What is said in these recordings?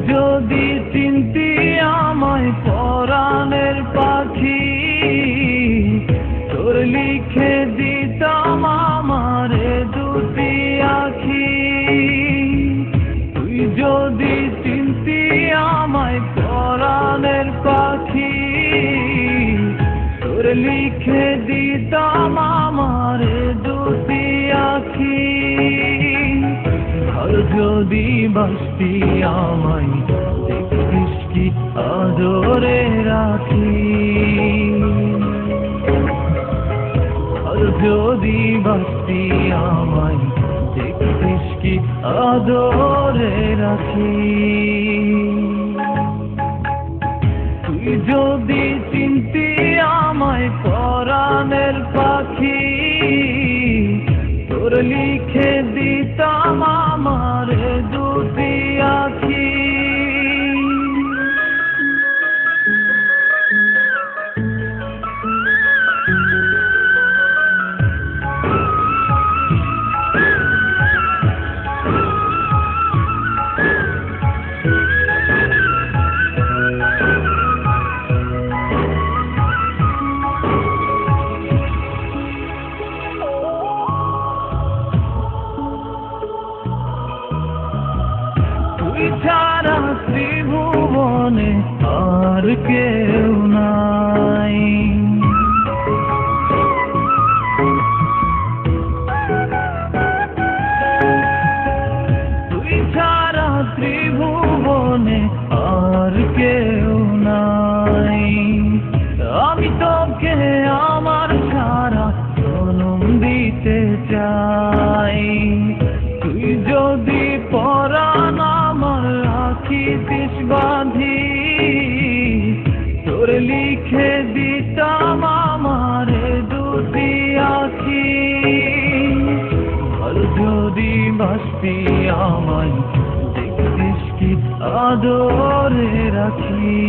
যদি চিনতি আমায় পরাণের পাখি, তোর লিখে দিতাম আমারে দুটি আখি। তুই যদি চিনতি আমায় পরাণের পাখি, তোর লিখে দিতাম আমারে দুটি আখি। আর যদি বাসতি আমায় দেখতিস কি আদরে রাখি। আর যদি বাসতি আমায় দেখতিস কি আদরে রাখি। তুই যদি চিনতি আমায় পরাণের পাখি, তোর লিখে দিতাম আমারে দুটি আখি। তুই ছাড়া ত্রিভুবনে আর কেউ নাই। তুই ছাড়া ত্রিভুবনে আর কেউ নাই। আমি তোকে আমার সারা জনম দিতে চাই। তুই যদি পরাণ আমার রাখিতিস বাঁধি, তোর লিখে দিতাম আমারে দুটি আখি। আর যদি বাসতি আমায় দেখতিস কি আদরে রাখি।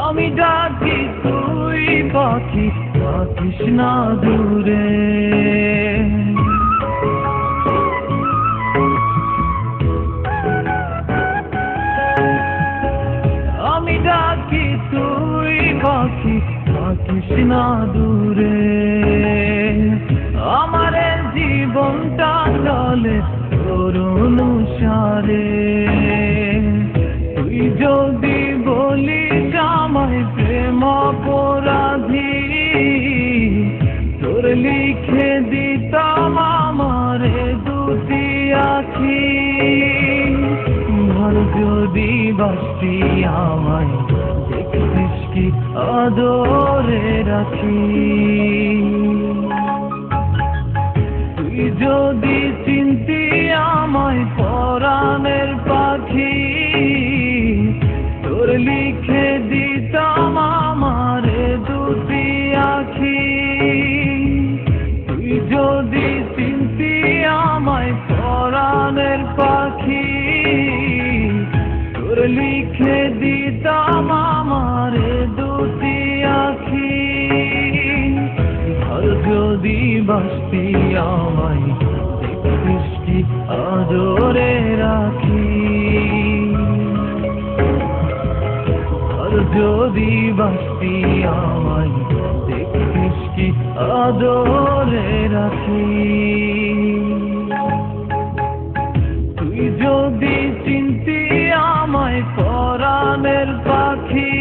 আমি ডাকি তুই পাখি থাকিস না দূরে। আমি ডাকি তুই পাখি থাকিস না দূরে। আমার জীবনটা চলে তোর অনুসারে। তুই যদি বলিস আমায় প্রেম অপরাধী, তোর লিখে দিতাম আমারে দুটি আখি। আর যদি বাসতি আমায় দেখতিস কি আদরে রাখি। তুই যদি চিনতি আমায় পরাণের পাখি, তোর লিখে দিতাম আমারে দুটি আখি। তুই যদি চিনতি আমায় পরাণের পাখি, তোর লিখে দিতাম আমারে দুটি আখি। আর যদি বাসতি আমায় দেখতিস কি আদরে রাখি। আর যদি বাসতি আমায় দেখতিস কি আদরে রাখি। তুই যদি চিনতি আমায় পরাণের পাখি,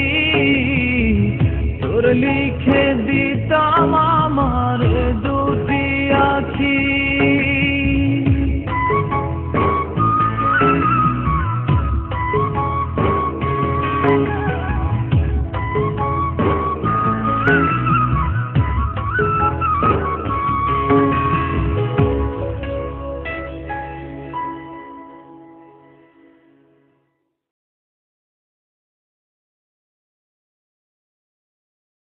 তোর লিখে